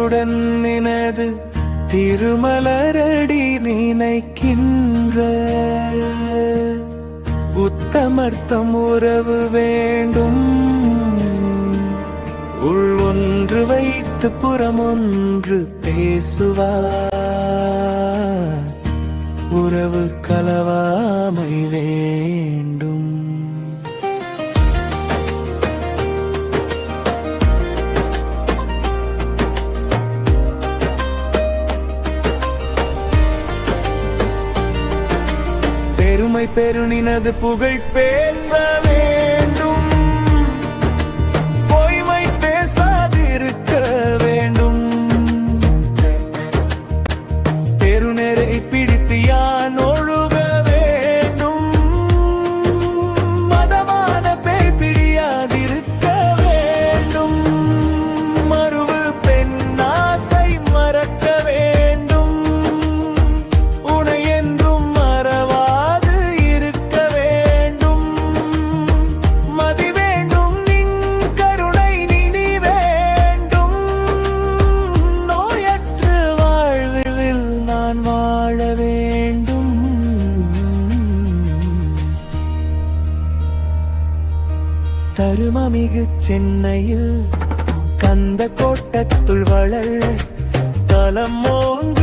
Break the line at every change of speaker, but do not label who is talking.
உயிருடன் நினது திருமலரடி நினைக்கின்ற உத்தமர்த்தம் உறவு வேண்டும். உள்ளொன்று வைத்து புறமொன்று பேசுவார். உறவு கலவாமை வேண்டும். பெருமை பெருநினது புகழ் பேச வேண்டும். பொய்மை பேசாதிருக்க வேண்டும். பெருநெறை பிடித்து யான் ஒழுக வேண்டும். மதமான பேய் பிடியாதிருக்க வேண்டும். மறுவு பெண்ணாசை மறக்க வேண்டும். உனை என்றும் மறவாது இருக்க வேண்டும். மதி வேண்டும், நின் கருணை நினை வேண்டும். நோயற்ற வாழ்வில் நான் வாழ வேண்டும். தருமமிகு சென்னையில் கந்த கோட்டத்துள் வளர் தலம் ஓங்கு